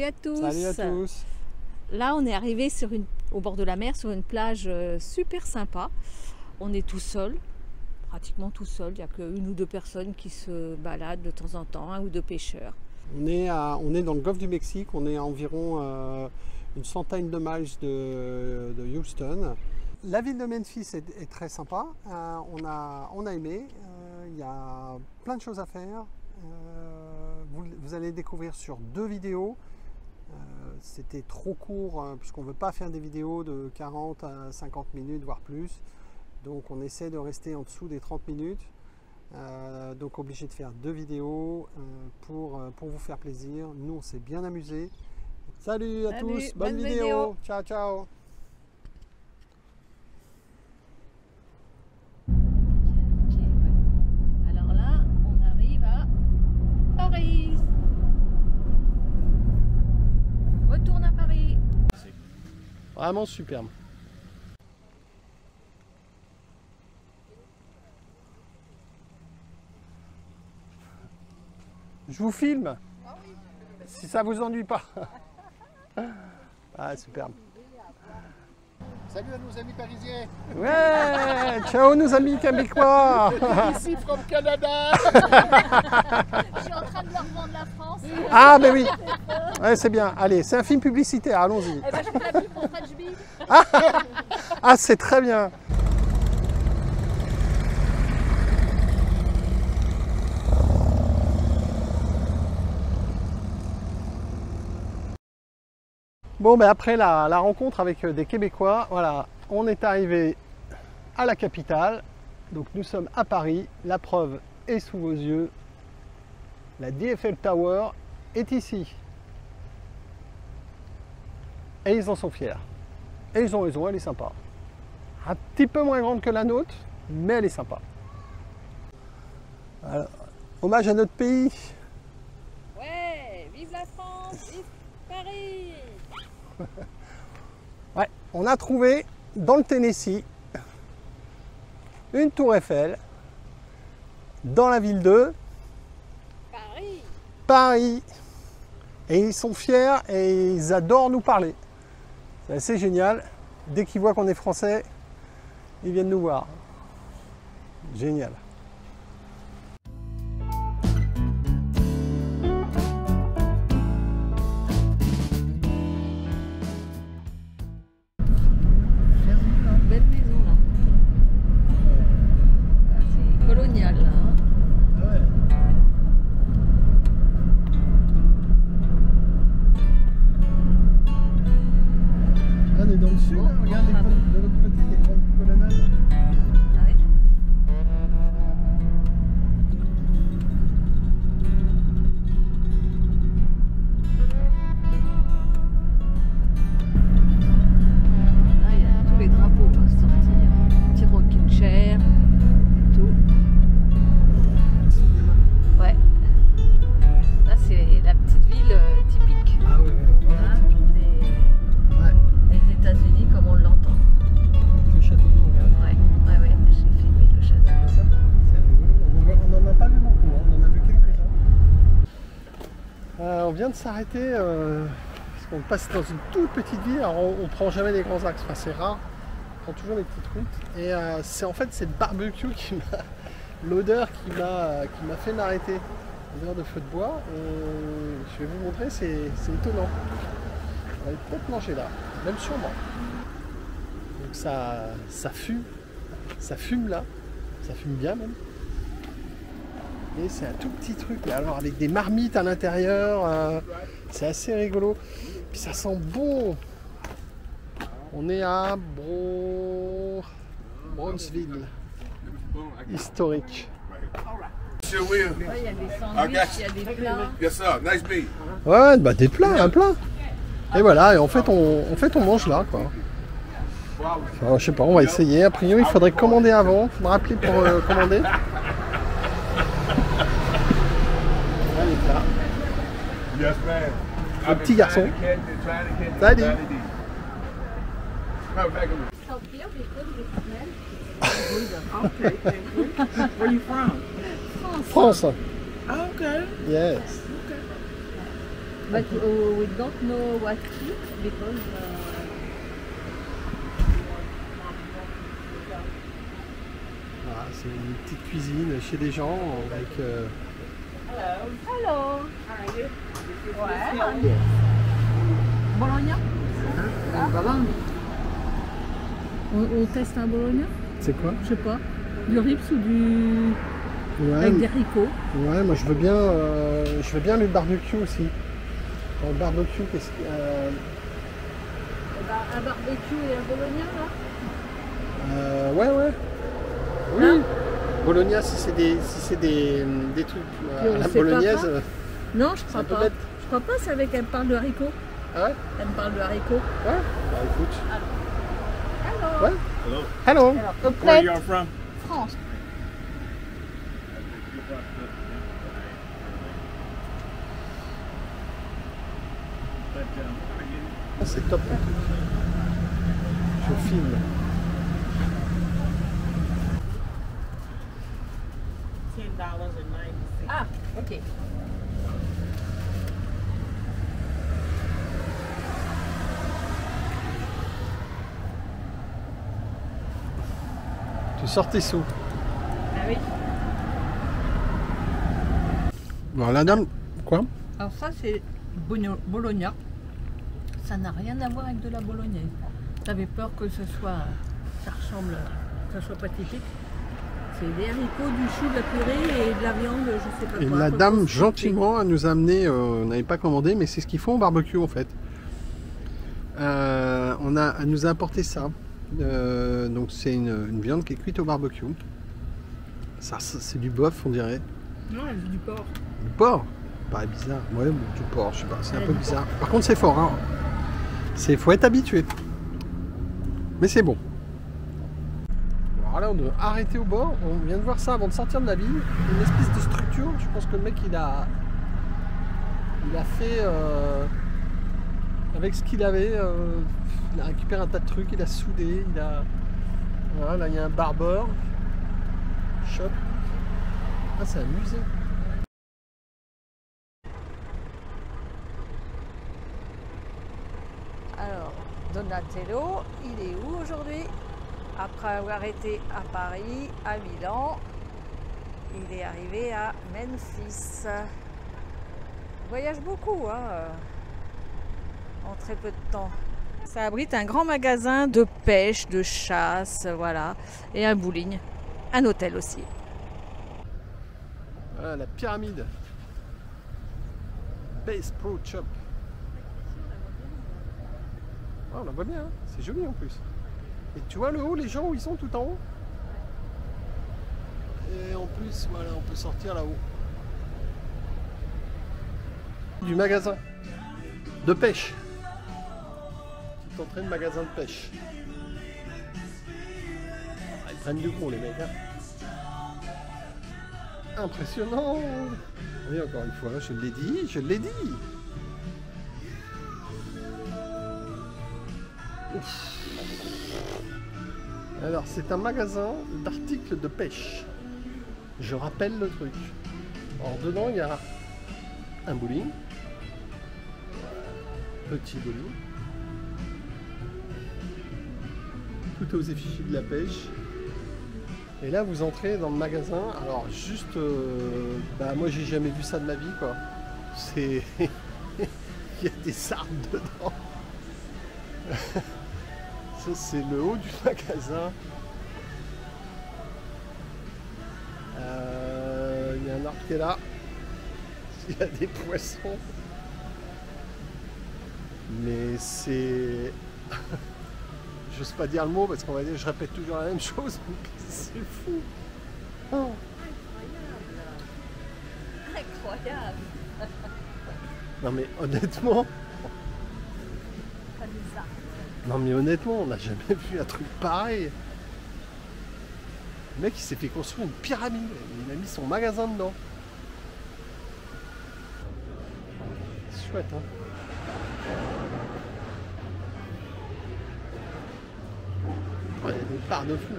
à tous. Salut à tous. Là, on est arrivé au bord de la mer, sur une plage super sympa. On est tout seul, pratiquement tout seul. Il n'y a qu'une ou deux personnes qui se baladent de temps en temps, un ou deux pêcheurs. On est dans le golfe du Mexique. On est à environ une centaine de miles de Houston. La ville de Memphis est très sympa. On a aimé. Il y a plein de choses à faire. Vous allez découvrir sur 2 vidéos. C'était trop court puisqu'on ne veut pas faire des vidéos de 40 à 50 minutes voire plus, donc on essaie de rester en dessous des 30 minutes, donc obligé de faire 2 vidéos pour vous faire plaisir. Nous on s'est bien amusé. Salut à tous, bonne vidéo. Ciao ciao. Alors là on arrive à Paris. Retourne à Paris. Vraiment superbe. Je vous filme, si ça vous ennuie pas. Ah, superbe. Salut à nos amis parisiens. Ouais, ciao nos amis québécois. Ici from Canada. Je suis en train de leur vendre la France. Ah ben oui, ouais, c'est bien. Allez, c'est un film publicitaire, allons-y. Eh ben, je fais la pub pour French Bee. Ah, c'est très bien. Bon, ben après la rencontre avec des Québécois, voilà, on est arrivé à la capitale. Donc nous sommes à Paris. La preuve est sous vos yeux. La DFL Tower est ici. Et ils en sont fiers. Et ils ont raison, elle est sympa. Un petit peu moins grande que la nôtre, mais elle est sympa. Alors, hommage à notre pays. Ouais, vive la France, vive Paris. Ouais, on a trouvé dans le Tennessee une tour Eiffel dans la ville de Paris. Et ils sont fiers et ils adorent nous parler. C'est assez génial. Dès qu'ils voient qu'on est français, ils viennent nous voir. Génial. Belle maison là. Ah, c'est colonial là. On est dans le sud, hein. Regarde de l'autre côté des grandes colonnades. Ah ouais. Là il y a tous les drapeaux à sortir. Petit rocking chair, tout. Ouais. Là c'est la petite ville typique. Ah oui, Hein, des États-Unis comme on l'entend. le château d'eau, regarde. Ouais, j'ai filmé le château. C'est rigolo. On n'en a pas vu beaucoup, hein. On en a vu quelques-uns. On vient de s'arrêter parce qu'on passe dans une toute petite ville. Alors on prend jamais les grands axes, enfin, c'est rare. On prend toujours les petites routes. Et c'est en fait cette barbecue qui m'a, l'odeur qui m'a fait m'arrêter. L'odeur de feu de bois. Je vais vous montrer, c'est étonnant. On va peut-être manger là, même sur moi. Donc ça fume là, ça fume bien même. Et c'est un tout petit truc là, alors avec des marmites à l'intérieur, c'est assez rigolo. Puis ça sent bon. On est à Brownsville, historique. Sure will. Ouais, il y a des sandwichs, il y a des plats. Yes, sir. Nice meat. Ouais, bah des plats, un plat. Et voilà, et en fait on mange là quoi. Enfin, je sais pas, on va essayer. A priori, il faudrait commander avant. Il faudra appeler pour commander. Là, les plats. Yes, man. Le petit garçon. Salut. Okay, thank you. Where you from? France. Okay. Yes. But we don't know what to eat because Voilà, c'est une petite cuisine chez des gens avec Hello. Ouais. Bologna. On teste un bologna? c'est quoi? Je sais pas. Du rips ou du Ouais, avec des haricots. ouais, moi je veux bien le barbecue aussi. Dans le barbecue, qu'est-ce qu'il y a Un barbecue et un bologna là? Ouais. Oui. Hein? Bologna, si c'est des trucs Puis on à la sait pas bolognaise. quoi. Non, je c'est crois un peu pas. bête. Je crois pas, c'est avec elle parle de haricots. Ah ouais? Elle me parle de haricots. Ouais. Bah écoute. Alors. Ouais. Hello. Hello. Alors, Where complète. you are from? France. Ah, c'est top. Je filme. $10.96. Ah, ok. Tu sors tes sous. Ah oui. Bon, la dame, quoi? Alors ça c'est bologna. Ça n'a rien à voir avec de la bolognaise. J'avais peur que ça ressemble, que ça soit pas typique. C'est des haricots, du chou, de la purée et de la viande, je sais pas Et quoi. la Faut dame, le gentiment, elle nous a amené, on n'avait pas commandé, mais c'est ce qu'ils font au barbecue en fait. Elle nous a apporté ça. Donc c'est une viande qui est cuite au barbecue. Ça, c'est du bœuf, on dirait. Non, c'est du porc. Du porc? Paraît bizarre. Ouais, bon, du porc, je sais pas, c'est un Ouais, peu du bizarre. Par contre, c'est fort, hein. Faut être habitué. Mais c'est bon. Voilà, on doit arrêter au bord. On vient de voir ça avant de sortir de la ville. Une espèce de structure. Je pense que le mec, il a fait avec ce qu'il avait. Il a récupéré un tas de trucs. Il a soudé. Voilà, là, il y a un barber shop. Ah, c'est un musée. Alors, Donatello, il est où aujourd'hui? Après avoir été à Paris, à Milan, il est arrivé à Memphis. Il voyage beaucoup, hein, en très peu de temps. Ça abrite un grand magasin de pêche, de chasse, voilà, et un bowling, un hôtel aussi. Voilà la pyramide. Base Pro Shop. Ah, on la voit bien, hein. C'est joli en plus. Et tu vois le haut, les gens où ils sont tout en haut? Et en plus, voilà, on peut sortir là-haut. Du magasin de pêche. Petite entrée de magasin de pêche. Ah, ils prennent du gros les mecs, hein. Impressionnant. Oui, encore une fois, je l'ai dit, je l'ai dit. Ouf. Alors, c'est un magasin d'articles de pêche. Je rappelle le truc. Alors, dedans, il y a un bowling. Petit bowling. Tout est aux effigies de la pêche. Et là, vous entrez dans le magasin. Alors, juste... bah, moi, j'ai jamais vu ça de ma vie, quoi. C'est... il y a des arbres dedans. Ça, c'est le haut du magasin. Il y a un arbre qui est là. Il y a des poissons. Mais c'est... J'ose pas dire le mot parce qu'on va dire je répète toujours la même chose. C'est fou. Oh. Incroyable. Non mais honnêtement... Non mais honnêtement, on n'a jamais vu un truc pareil. Le mec il s'est fait construire une pyramide. Il a mis son magasin dedans. C'est chouette, hein. Oh, il y a des barres de fou.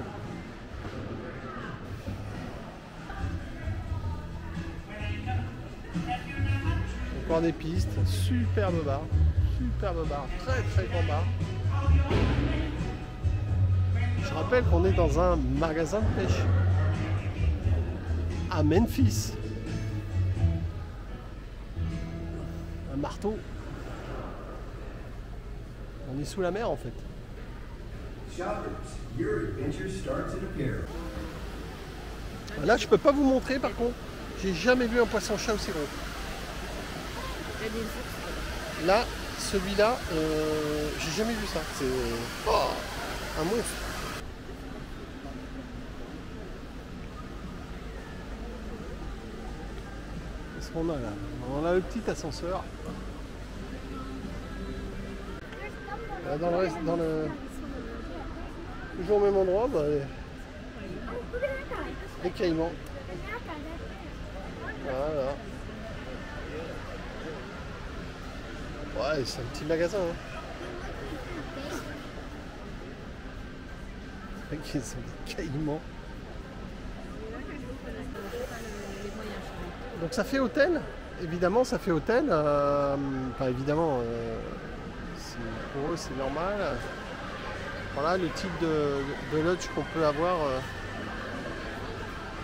bord des pistes, superbe bar, très très grand bar. Je rappelle qu'on est dans un magasin de pêche à Memphis. Un marteau. On est sous la mer en fait. Là je peux pas vous montrer par contre. J'ai jamais vu un poisson-chat aussi gros. Là, celui-là, j'ai jamais vu ça. C'est un monstre. Qu'est-ce qu'on a là? On a le petit ascenseur. Dans le toujours au même endroit, bah, les caïmans. Voilà. Ouais, c'est un petit magasin. Hein. Avec des caïmans. Donc ça fait hôtel. Évidemment, ça fait hôtel. Enfin, évidemment, pour eux, c'est normal. Voilà le type de lodge qu'on peut avoir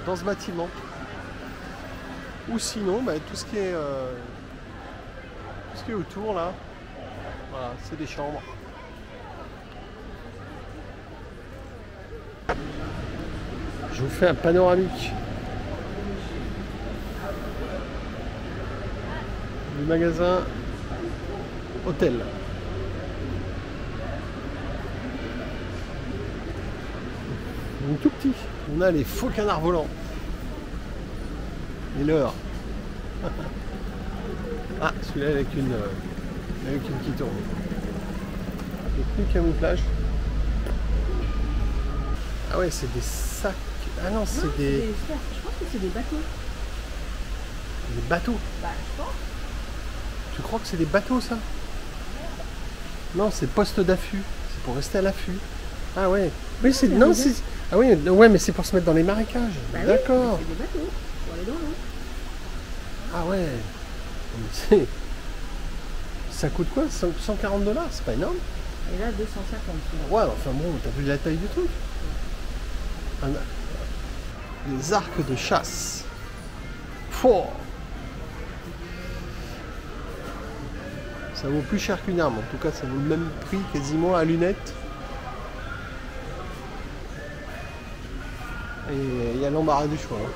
dans ce bâtiment. Ou sinon, bah, tout ce qui est autour là, voilà, c'est des chambres. Je vous fais un panoramique du magasin hôtel. Donc tout petit. On a les faux canards volants. Et l'heure. Ah, celui-là avec une qui tourne. Le plus camouflage. Ah ouais, c'est des sacs. Ah non, c'est des... Je pense que c'est des bateaux. Des bateaux? Bah, je pense. Tu crois que c'est des bateaux, ça? Non, c'est poste d'affût. C'est pour rester à l'affût. Ah ouais. Oui, c'est... Non, c'est... Ah oui, ouais, mais c'est pour se mettre dans les marécages. Bah d'accord. Oui, c'est des bateaux. Pour aller dans l'eau. Ah ouais. Ça coûte quoi? 140 $? C'est pas énorme. Et là, 250. Ouais, enfin bon, t'as vu la taille du truc? Les arcs de chasse. Fort. Ça vaut plus cher qu'une arme. En tout cas, ça vaut le même prix quasiment à lunettes. Et il y a l'embarras du choix. Hein.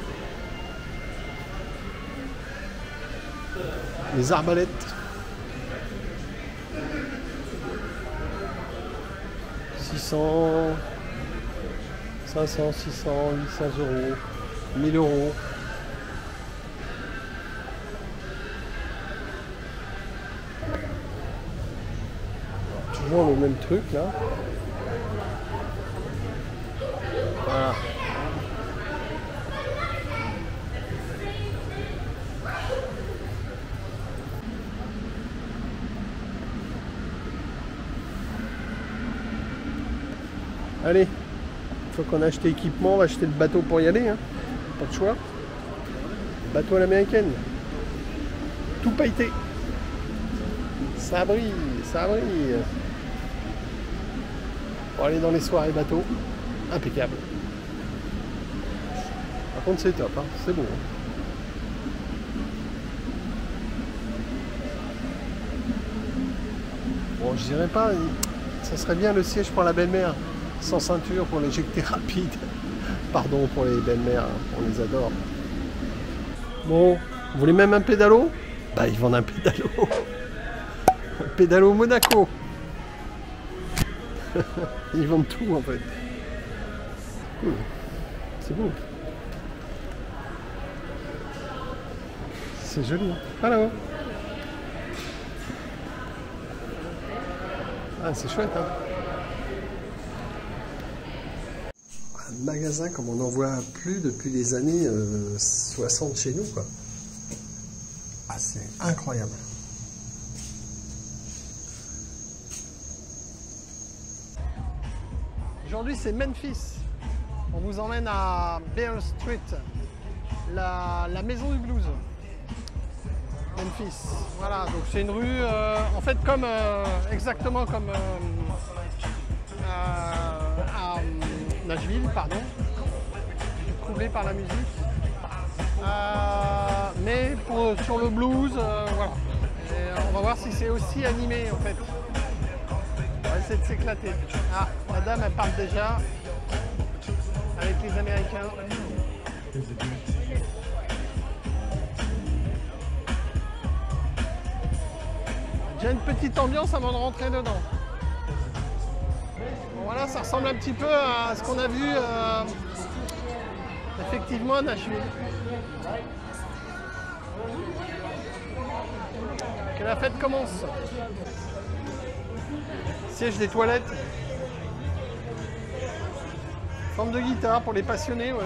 Les arbalètes. 600, 500, 600, 800 €, 1000 €. Toujours le même truc là. Voilà. Allez, une fois qu'on a acheté l'équipement, on va acheter le bateau pour y aller. Hein. Pas de choix. Bateau à l'américaine. Tout pailleté. Ça brille, ça brille. Pour aller dans les soirées bateau, impeccable. Par contre, c'est top, hein. C'est beau. Hein. Bon, je dirais pas, ça serait bien le siège pour la belle-mère. Sans ceinture pour l'éjecter rapide. Pardon pour les belles-mères, hein, on les adore. Bon, vous voulez même un pédalo? Bah ils vendent un pédalo. Un pédalo Monaco. Ils vendent tout en fait. Cool. C'est beau. C'est joli. Hello. Ah c'est chouette hein. Magasin comme on n'en voit plus depuis les années 60 chez nous quoi. Ah c'est incroyable. Aujourd'hui c'est Memphis. On vous emmène à Beale Street, la maison du blues. Memphis. Voilà, donc c'est une rue, en fait, comme exactement comme à Nashville, pardon. Je suis troublé par la musique. Mais sur le blues, voilà. Et on va voir si c'est aussi animé en fait. On va essayer de s'éclater. Ah, la dame elle parle déjà avec les Américains. Déjà une petite ambiance avant de rentrer dedans. Bon, voilà, ça ressemble un petit peu à ce qu'on a vu effectivement à Nashville. Que la fête commence. Siège des toilettes. Forme de guitare pour les passionnés, ouais.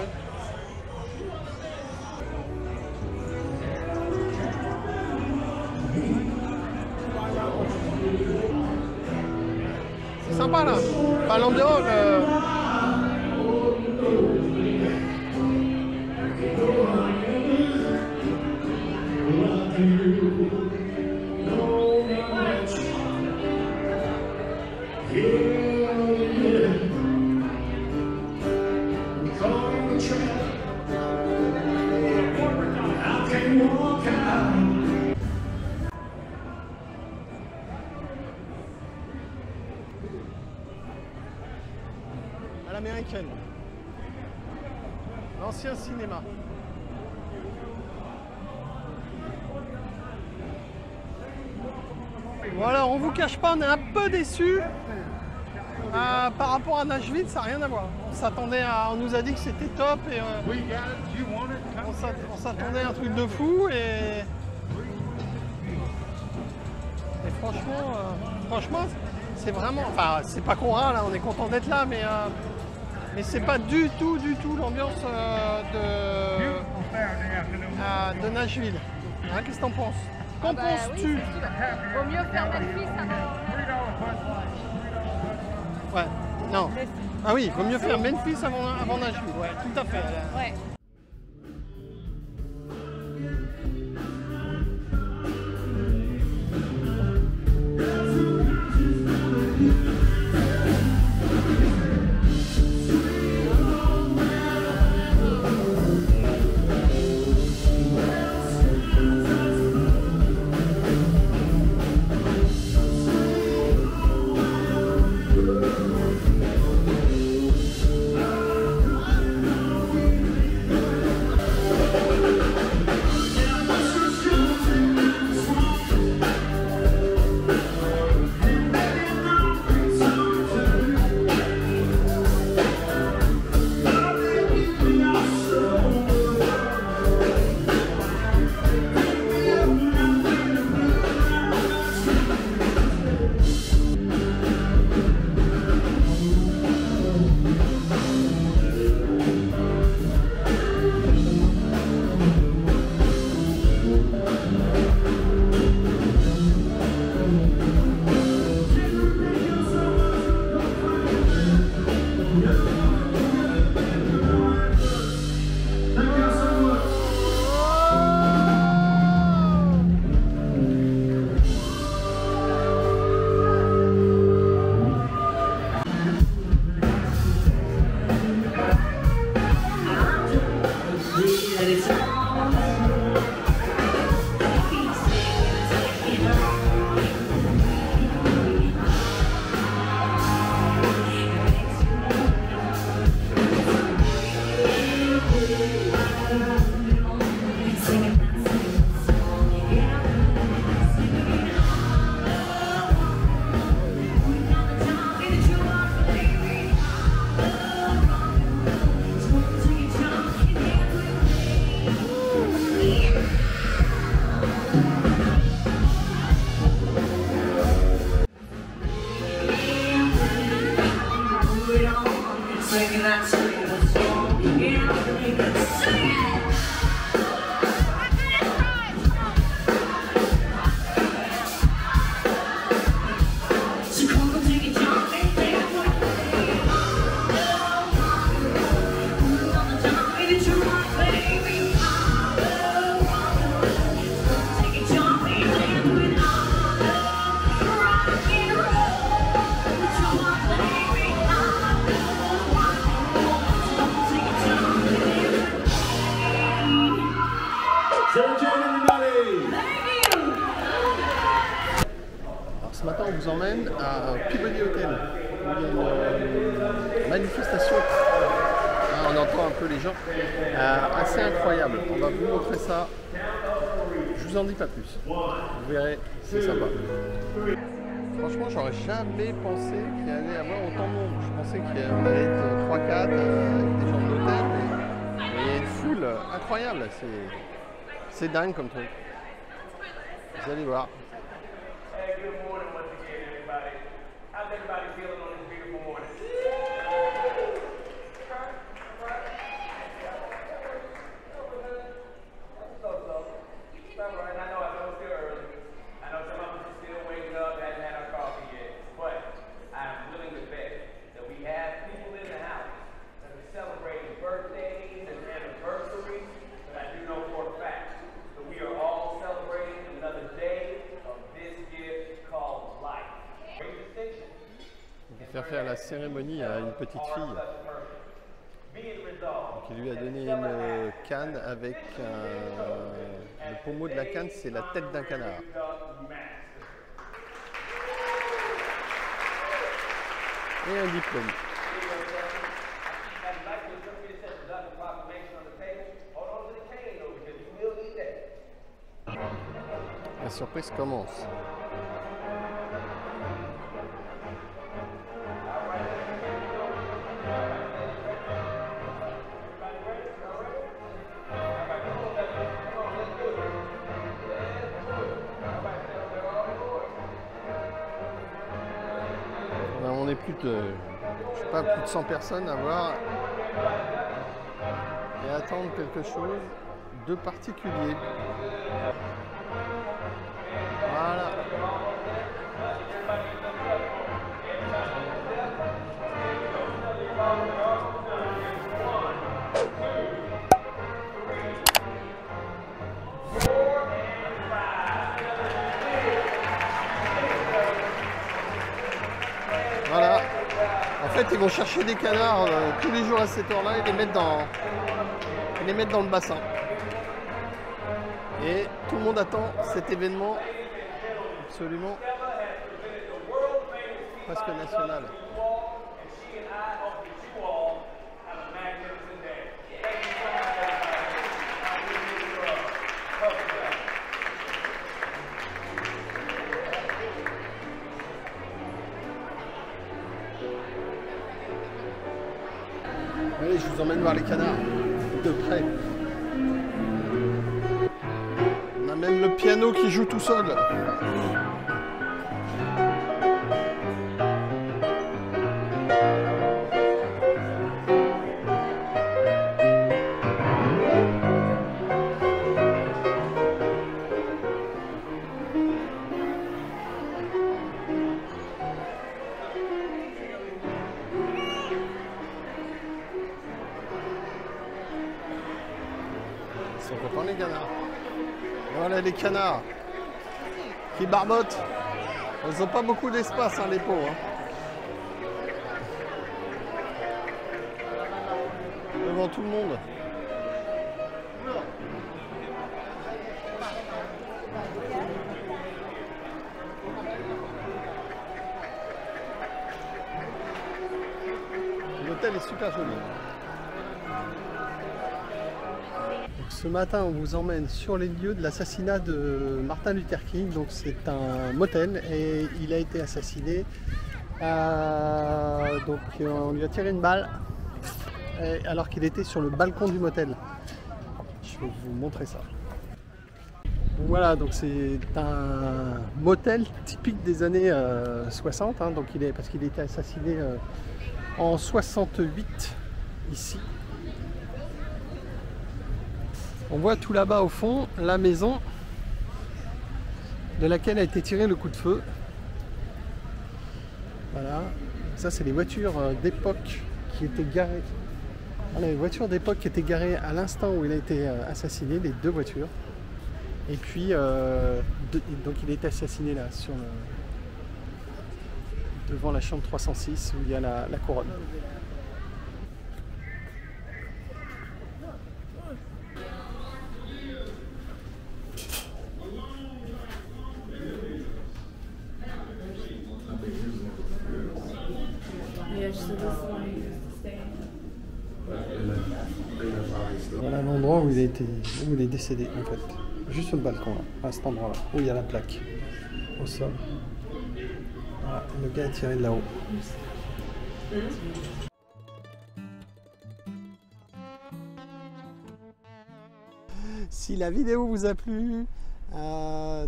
C'est sympa là. Enfin, l'ambiance. À l'américaine. L'ancien cinéma. Voilà, on vous cache pas, on est un peu déçus. Par rapport à Nashville, ça n'a rien à voir. On nous a dit que c'était top et on s'attendait à un truc de fou et franchement, c'est vraiment, enfin c'est pas qu'on râle, hein, on est content d'être là, mais c'est pas du tout l'ambiance de Nashville. Hein, qu'est-ce que t'en penses? Qu'en penses-tu? Vaut mieux faire Memphis avant. Ouais, non. Ah oui, vaut mieux faire Memphis avant Nashville, ouais, tout à fait. Ouais. Take it, vous emmène à Peabody Hotel, où il y a une manifestation. On entend un peu les gens. Assez incroyable. On va vous montrer ça. Je vous en dis pas plus. Vous verrez, c'est sympa. Franchement, j'aurais jamais pensé qu'il y allait avoir autant de monde. Je pensais qu'il y allait être 3-4 avec des gens de l'hôtel, mais il y a une foule incroyable. C'est dingue comme truc. Vous allez voir. Faire la cérémonie à une petite fille. Donc, il lui a donné une canne avec le pommeau de la canne, c'est la tête d'un canard. Et un diplôme. La surprise commence. On est plus de, je sais pas, plus de 100 personnes à voir et attendre quelque chose de particulier. Voilà. Voilà. En fait, ils vont chercher des canards tous les jours à cette heure-là et les mettre dans le bassin. Et tout le monde attend cet événement absolument presque national. Allez, je vous emmène voir les canards de près. On a même le piano qui joue tout seul. Ils sont contents les canards. Et voilà les canards qui barbotent. Ils n'ont pas beaucoup d'espace, hein, les pauvres. Hein. Devant tout le monde. L'hôtel est super joli. Ce matin, on vous emmène sur les lieux de l'assassinat de Martin Luther King. Donc, c'est un motel et il a été assassiné. Donc, on lui a tiré une balle alors qu'il était sur le balcon du motel. Je vais vous montrer ça. Voilà, donc c'est un motel typique des années 60. Hein, donc parce qu'il a été assassiné en 68 ici. On voit tout là-bas au fond la maison de laquelle a été tiré le coup de feu. Voilà, ça c'est les voitures d'époque qui étaient garées. Voilà, les voitures d'époque qui étaient garées à l'instant où il a été assassiné, les deux voitures. Et puis, donc il a été assassiné là, devant la chambre 306 où il y a la couronne. Voilà l'endroit où il est décédé en fait. Juste sur le balcon là, à cet endroit-là, où il y a la plaque au sol. Voilà, le gars est tiré de là-haut. Si la vidéo vous a plu,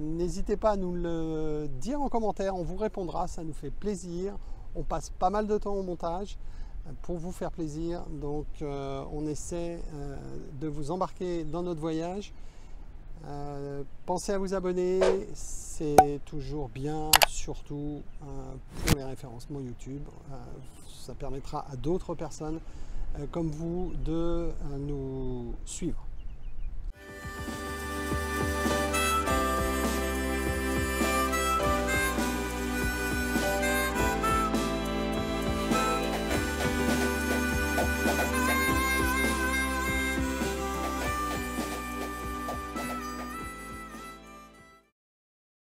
n'hésitez pas à nous le dire en commentaire, on vous répondra, ça nous fait plaisir. On passe pas mal de temps au montage pour vous faire plaisir, donc on essaie de vous embarquer dans notre voyage. Pensez à vous abonner, c'est toujours bien, surtout pour les référencements YouTube. Ça permettra à d'autres personnes comme vous de nous suivre.